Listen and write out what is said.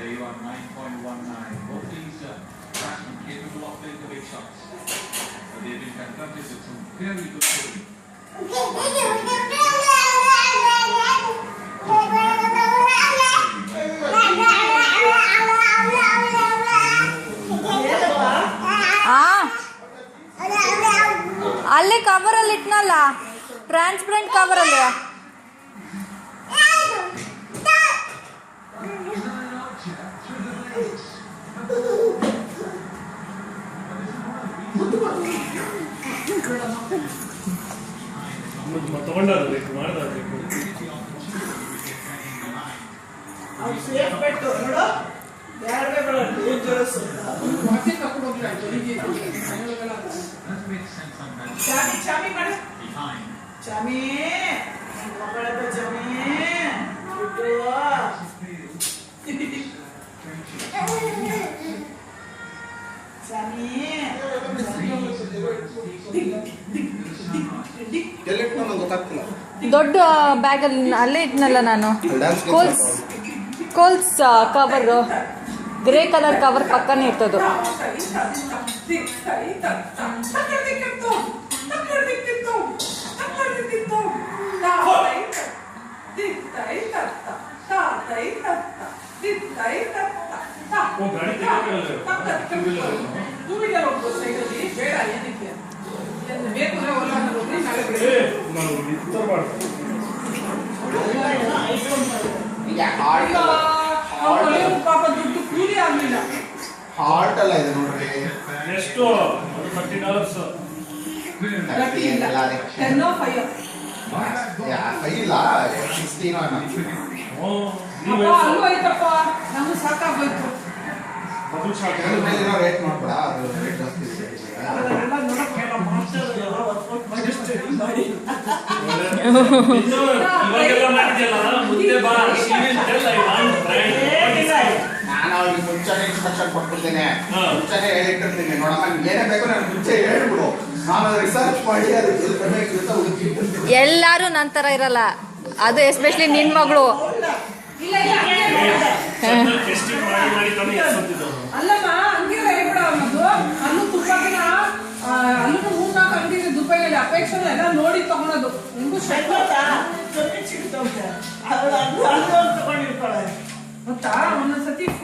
There you are, 9.19. Both these batsmen capable of playing the big shots. They've been confronted with some very good bowling. ಅಲ್ಲೇ ಕವರಲ್ಲಿ ಇಟ್ನಲ್ಲ, transparent ಕವರಲ್ಲಿ. ದೊಡ್ಡ ಬ್ಯಾಗಲ್ಲಿ ಅಲ್ಲೇ ಇಟ್ನಲ್ಲ ನಾನು. Coles cover, grey colour cover ಪಕ್ಕನೇ ಇರ್ತದು. Heart ಅಲ್ಲ ಇದು ನೋಡ್ರಿ, ಎಷ್ಟು $30 ಇಲ್ಲ 16 ರೇಟ್ ಮಾಡ್ಬೇಡ, ಅದು ರೇಟ್ ಜಾಸ್ತಿ ಇದೆ. ನಾನು ಅವ್ರಿಗೆ ಮುಂಚೆನೆ ಇನ್ಸ್ಟ್ರಕ್ಷನ್ ಕೊಟ್ಬಿಡ್ತೇನೆ, ಮುಂಚೆನೆ ಹೇಳಿಟ್ಟಿರ್ತೀನಿ, ನೋಡಮ್ಮ ಏನೇ ಬೇಕು ನಾನು ಮುಂಚೆ ಹೇಳ್ಬಿಡು, ನಾನು ರಿಸರ್ಚ್ ಮಾಡಿ ಅದಕ್ಕೆ ಎಲ್ಲಾರು ನಂತರ ಇರಲ್ಲ, ಅದು ಎಸ್ಪೆಷಲಿ ನಿನ್ ಮಗಳು. ಅಲ್ಲಮ್ಮ ಹಂಗಿಲ್ಲ ಹೇಳ್ಬಿಡ ಅನ್ನೋದು. ಅಲ್ಲೂ ತುಪ್ಪಗಿನ ಅಲ್ಲೂ 3-4 ಅಂಗಡಿ ದುಬೈನಲ್ಲಿ ಅಪೇಕ್ಷೆ ಎಲ್ಲ ನೋಡಿ ತಗೊಳೋದು. ನಿಮ್ಗೂ ಗೊತ್ತಾ ಒಂದೊಂದ್ಸತಿ